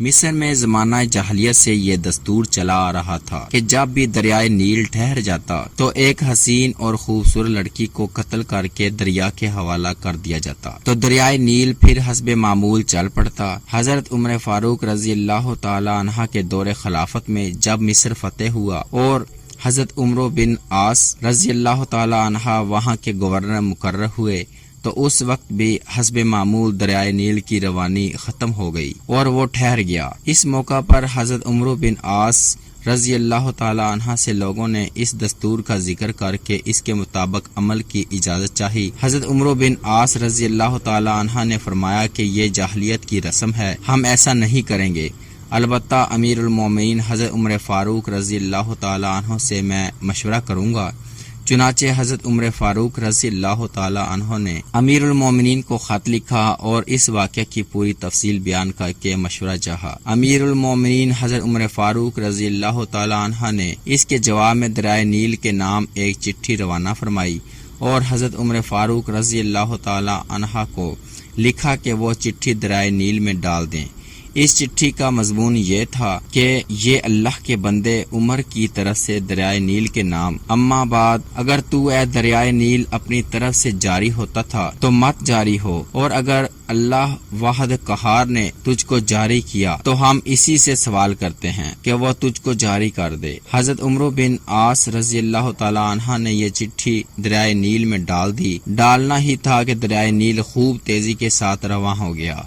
مصر میں زمانہ جاہلیت سے یہ دستور چلا آ رہا تھا کہ جب بھی دریائے نیل ٹھہر جاتا تو ایک حسین اور خوبصورت لڑکی کو قتل کر کے دریا کے حوالہ کر دیا جاتا تو دریائے نیل پھر حسب معمول چل پڑتا۔ حضرت عمر فاروق رضی اللہ تعالی عنہ کے دور خلافت میں جب مصر فتح ہوا اور حضرت عمرو بن عاص رضی اللہ تعالی عنہ وہاں کے گورنر مقرر ہوئے تو اس وقت بھی حسب معمول دریائے نیل کی روانی ختم ہو گئی اور وہ ٹھہر گیا۔ اس موقع پر حضرت عمرو بن عاص رضی اللہ تعالی عنہ سے لوگوں نے اس دستور کا ذکر کر کے اس کے مطابق عمل کی اجازت چاہی۔ حضرت عمرو بن عاص رضی اللہ تعالی عنہ نے فرمایا کہ یہ جاہلیت کی رسم ہے، ہم ایسا نہیں کریں گے، البتہ امیر المومنین حضرت عمر فاروق رضی اللہ تعالی عنہ سے میں مشورہ کروں گا۔ چنانچہ حضرت عمر فاروق رضی اللہ تعالی عنہ نے امیر المومنین کو خط لکھا اور اس واقعہ کی پوری تفصیل بیان کر کے مشورہ چاہا۔ امیر المومنین حضرت عمر فاروق رضی اللہ تعالی عنہ نے اس کے جواب میں دریائے نیل کے نام ایک چٹھی روانہ فرمائی اور حضرت عمر فاروق رضی اللہ تعالی عنہ کو لکھا کہ وہ چٹھی دریائے نیل میں ڈال دیں۔ اس چٹھی کا مضمون یہ تھا کہ یہ اللہ کے بندے عمر کی طرف سے دریائے نیل کے نام، اما بعد اگر تو اے دریائے نیل اپنی طرف سے جاری ہوتا تھا تو مت جاری ہو، اور اگر اللہ واحد قہار نے تجھ کو جاری کیا تو ہم اسی سے سوال کرتے ہیں کہ وہ تجھ کو جاری کر دے۔ حضرت عمرو بن عاص رضی اللہ تعالی عنہ نے یہ چٹھی دریائے نیل میں ڈال دی۔ ڈالنا ہی تھا کہ دریائے نیل خوب تیزی کے ساتھ رواں ہو گیا۔